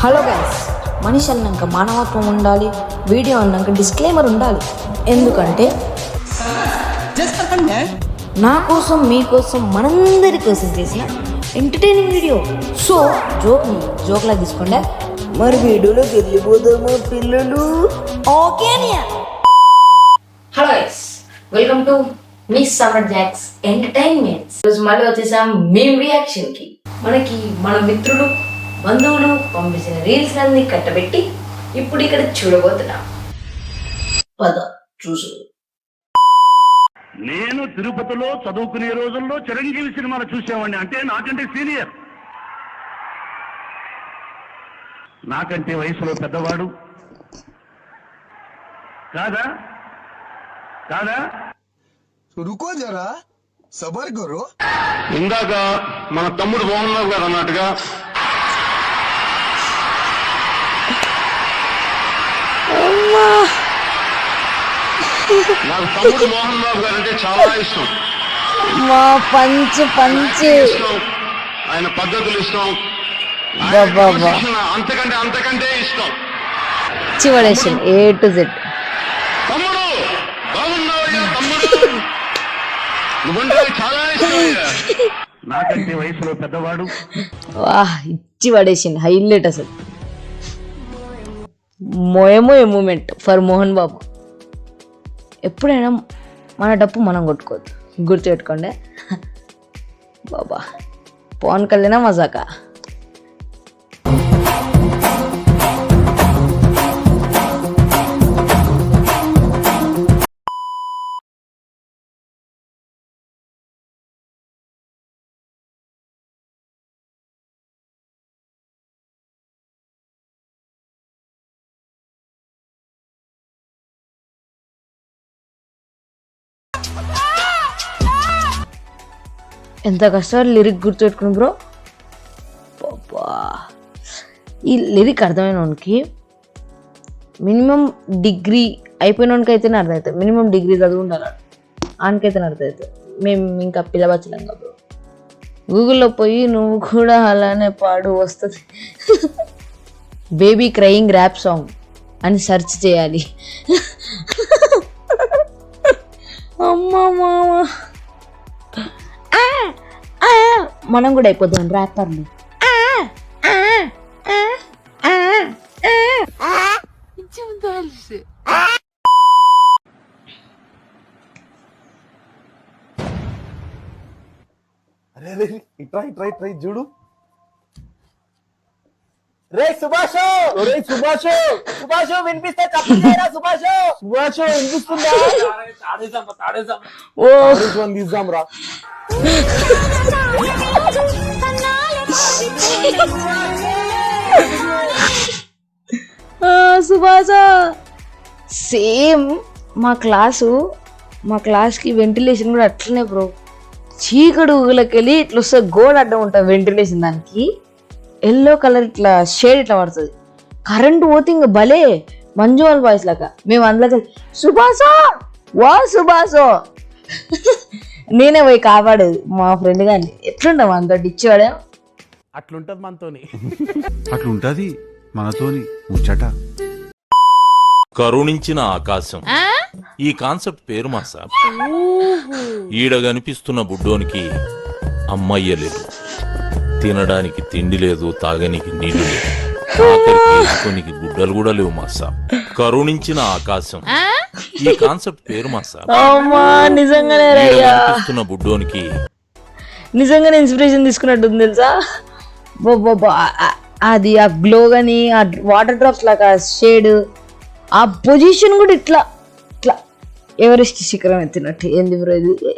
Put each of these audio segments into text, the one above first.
Hello guys, మనిషి అన్నాక మానవత్వం ఉండాలి, వీడియో అన్నాక డిస్క్లైమర్ ఉండాలి. ఎందుకంటే నా కోసం మీకోసం మనందరి కోసం చేసిన ఎంటర్టైనింగ్ వీడియో. సో జోక్లా తీసుకోండి. మరి వీడియోలోకి వెళ్ళిపోదామా పిల్లలు? ఓకే అనియా. Hello guys, welcome to Miss Summer Jacks Entertainments. ఈరోజు మళ్ళీ వచ్చేసాం మేము రియాక్షన్ కి. మనకి మన మిత్రులు బంధువులు పంపించిన రీల్స్ అన్ని కట్టబెట్టి ఇప్పుడు ఇక్కడ చూడబోతున్నాం. పద చూసు. నేను తిరుపతిలో చదువుకునే రోజుల్లో చిరంజీవి సినిమాలు చూసేవాడిని. అంటే నాకంటే సీనియర్, నాకంటే వయసులో పెద్దవాడు కాదా కాదా రుకో జరా సబర్ కరో. ఇందాక మన తమ్ముడు మోహన్ రావు గారు అన్నట్టుగా నాకు తమ్ముడు మోహన్ బాబు గారు అంటే చాలా ఇష్టం. మా పంచ్ ఇష్టం, ఆయన పద్ధతులు ఇష్టం, అంతకంటే ఇష్టం. చివడేషన్ A to Z. తమ్ముడు బాగున్నావయ్యా, తమ్ముడు నువ్వంటే చాలా ఇష్టం. నాకంటే వయసులో పెద్దవాడు. వాహ్, ఇచ్చి పడేసింది. హైలైట్ అసలు. మోయమో ఏ మూమెంట్ ఫర్ మోహన్ బాబు. ఎప్పుడైనా మన డప్పు మనం కొట్టుకోవద్దు, గుర్తుపెట్టుకోండి బాబా. పవన్ కళ్యాణ్ మజాకా. ఎంత కష్టపడి లిరిక్ గుర్తుపెట్టుకుని బ్రో. బాబా, ఈ లిరిక్ అర్థమైన వానికి మినిమం డిగ్రీ అయిపోయిన వానికి అయితేనే అర్థమవుతుంది. మినిమం డిగ్రీ చదువు ఉండాలి ఆయనకైతేనే అర్థమవుతుంది. మేము ఇంకా పిల్లబచ్చలేం కదా బ్రో. గూగుల్లో పోయి నువ్వు కూడా అలానే పాడు వస్తుంది. బేబీ క్రయింగ్ ర్యాప్ సాంగ్ అని సెర్చ్ చేయాలి. అమ్మా మామ, మనం కూడా అయిపోతాం ర్యాపర్లు. అరే ఇట్రా చూడు. రే సుభాషో వినిపిస్తే చెప్పలేరా? సుభాషో వినిపిస్తుందా? ఓ తీద్దాం రా. సుభాష సేమ్ మా క్లాస్కి వెంటిలేషన్ కూడా అట్లనే బ్రో. చీకటి ఊగులకి వెళ్ళి ఇట్లా వస్తే గోడ అడ్డం ఉంటుంది వెంటిలేషన్. దానికి ఎల్లో కలర్ ఇట్లా షేడ్ ఇట్లా పడుతుంది. కరెంటు పోతే ఇంకా భలే మంజు వాళ్ళ బాయ్స్ లాగా మేము అందులోకి సుభాషో నేనే పోయి కాపాడేది మా ఫ్రెండ్ గాని. ఎట్లుంటాం మనతో ఇచ్చేవాడే. అట్లుంటది మనతోని, అట్లుంటది మనతోని ముచ్చట. కరుణించిన ఆకాశం, ఈ కాన్సెప్ట్ పేరు మా సార్. ఈడ కనిపిస్తున్న బుడ్డోనికి అమ్మయ్య లేదు, తినడానికి తిండి లేదు, తాగనికి నీళ్లు లేదు, ఆఖరికి గుడ్డలు కూడా లేవు మా సార్. కరుణించిన ఆకాశం, ఈ కాన్సెప్ట్ పేరు మా సార్. నిజంగానే కనిపిస్తున్న బుడ్డోనికి నిజంగానే ఇన్స్పిరేషన్ తీసుకున్నట్టుంది తెలుసా. అది ఆ గ్లో గాని, ఆ వాటర్ డ్రాప్స్ లాగా షేడ్, ఆ పొజిషన్ కూడా ఇట్లా ఇట్లా ఎవరెస్ట్ శిఖరం ఎత్తినట్టు. ఏంది బ్రో ఇది?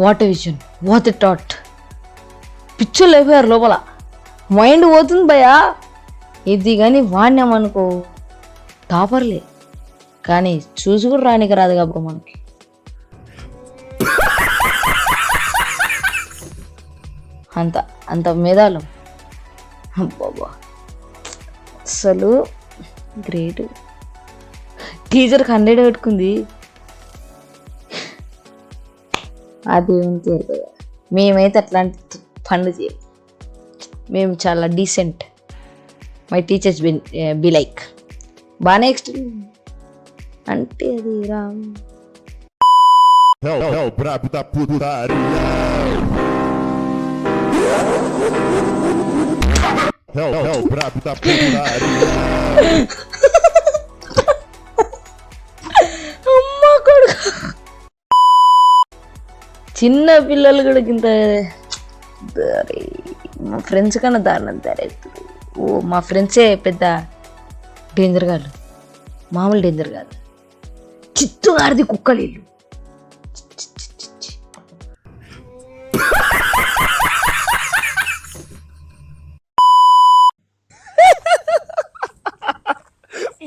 What a vision, what a thought. పిచ్చోళ్ళు అయిపోయారు లోపల, మైండ్ పోతుంది భయ్యా. ఇది కానీ వాడినామనుకో టాపర్లే, కానీ చూసి కూడా రానికి రాదు కాబట్టి మనకి. అంత అంత మేధాలం. అబ్బాబా అసలు గ్రేట్. టీచర్కి 100 పెట్టుకుంది. అదేంటి మేమైతే అట్లాంటి పనులు చేయం. మేము చాలా decent. My teachers be like బాగానే ఎక్స్ట్రీమ్ అంటే అది రా. É o brabo da putaria. É o brabo da putaria. అమ్మా కొడుకు, చిన్న పిల్లలు కూడా ఇంత మా ఫ్రెండ్స్ కన్నా దారుణం తయారవుతుంది. ఓ మా ఫ్రెండ్సే పెద్ద డేంజర్ కాదు, మామూలు డేంజర్ కాదు. చిత్తు గారిది కుక్కలు ఇల్లు.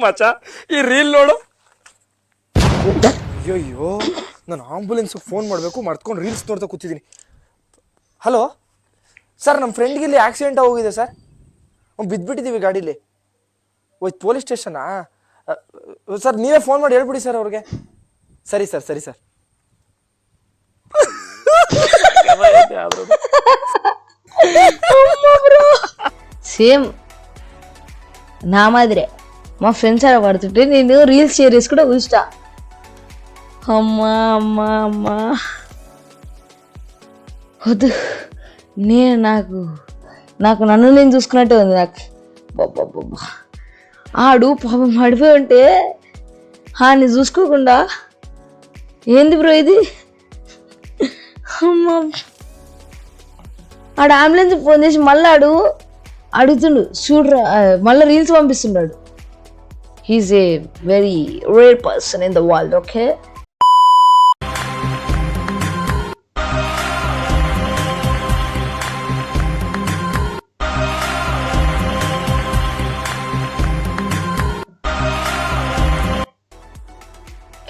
ಮಚ್ಚ ಈ ರೀಲ್ ನೋಡು. ಅಯ್ಯೋ ನಾನು ಆಂಬುಲೆನ್ಸ್ಗೆ ಫೋನ್ ಮಾಡಬೇಕು ಮಾಡ್ಕೊಂಡು ರೀಲ್ಸ್ ನೋಡ್ತಾ ಕೂತಿದ್ದೀನಿ. ಹಲೋ ಸರ್, ನಮ್ಮ ಫ್ರೆಂಡ್ಗೆ ಇಲ್ಲಿ ಆಕ್ಸಿಡೆಂಟ್ ಆಗೋಗಿದೆ ಸರ್. ಬಿದ್ದುಬಿಟ್ಟಿದ್ದೀವಿ ಗಾಡೀಲಿ. ಹೋಯ್ತು ಪೊಲೀಸ್ ಸ್ಟೇಷನಾ? ಸರ್ ನೀವೇ ಫೋನ್ ಮಾಡಿ ಹೇಳ್ಬಿಡಿ ಸರ್ ಅವ್ರಿಗೆ. ಸರಿ ಸರ್, ಸರಿ ಸರ್. సేమ్ నా మాదిరే మా ఫ్రెండ్స్ అలా పడుతుంటే నేను రీల్స్ షేర్ చేసి కూడా చూస్తా. అమ్మా అమ్మా అమ్మా వద్దు, నేను నాకు నన్ను నేను చూసుకున్నట్టే ఉంది నాకు. బాబా ఆడు పాపం పడిపోయి ఉంటే ఆడిని చూసుకోకుండా ఏంది బ్రో ఇది. అమ్మా ఆడు అంబులెన్స్ ఫోన్ చేసి మళ్ళీ అడుగుతుండు చూడరా, మళ్ళీ రీల్స్ పంపిస్తున్నాడు. He's a very rare person in the world. Okay,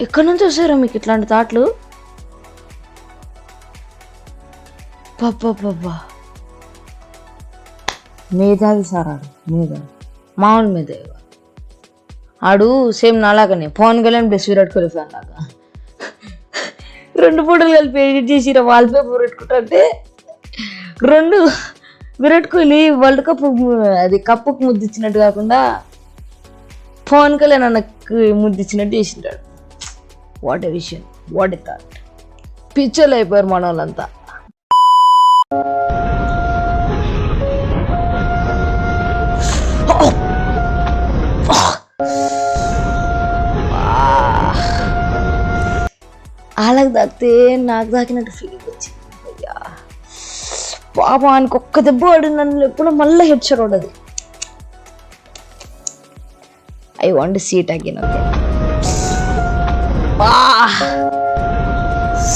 ఎక్కడి నుంచి వస్తారా మీకు ఇట్లాంటి థాట్లు? పబ్బా మేధావి సార్ ఆడు, మేధావి, మామూలు మేధావి. ఆడు సేమ్ నాలాగానే పవన్ కళ్యాణ్ ప్లస్ విరాట్ కోహ్లీ ఫ్యాన్ లాగా 2 ఫోటోలు కలిపి ఎడిట్ చేసి వాల్ పేపర్ పెట్టుకుంటే 2 విరాట్ కోహ్లీ వరల్డ్ కప్ అది కప్పుకు ముద్దిచ్చినట్టు కాకుండా పవన్ కళ్యాణ్ అన్నకు ముద్దిచ్చినట్టు చేసింటాడు. వాట్ ఎ విషయం, వాట్ ఎ థాట్. పిచ్చర్లు అయిపోయారు మన వాళ్ళంతా. వాళ్ళకి తాకితే నాకు తాకినట్టు ఫీలింగ్ వచ్చింది. అయ్యా పాపానికి ఒక్క దెబ్బ వాడు నన్ను ఎప్పుడు మళ్ళీ హెడ్ షాట్ ఉండదు. I want see it again. Okay,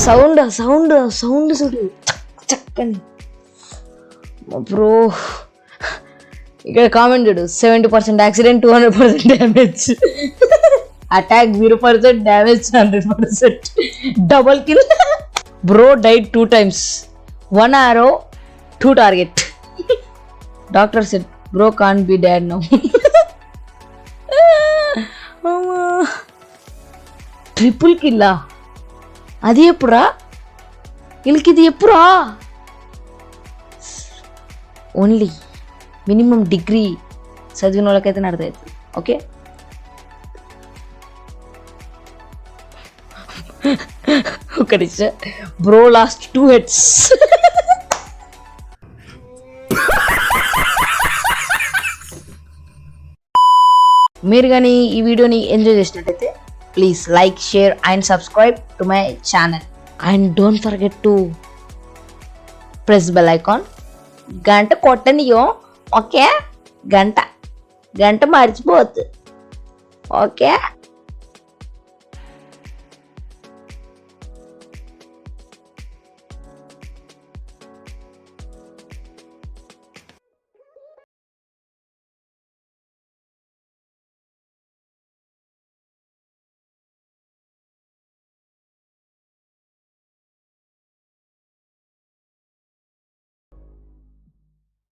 sound sound sound చూడు చక్కని బ్రో. ఇక్కడ కామెంట్ చూడు, 70% accident, 200% damage. Attack 0%, damage 100%. Double kill. Bro died 2 times, 1 arrow, 2 target. Doctor said bro can't be dad now. Triple కిల్లా? అది ఎప్పుడా? వీళ్ళకి ఇది ఎప్పుడా? ఓన్లీ మినిమం డిగ్రీ చదివిన వాళ్ళకైతే అర్థమవుతుంది. ఓకే, ఒక నిమిషం బ్రో, లాస్ట్ 2 hits. మీరు కానీ ఈ వీడియోని ఎంజాయ్ చేసినట్టయితే please like, share and subscribe to my channel. And don't forget to press bell icon. గంట కొట్టనియో. ఓకే, గంట మర్చిపోవద్దు. ఓకే.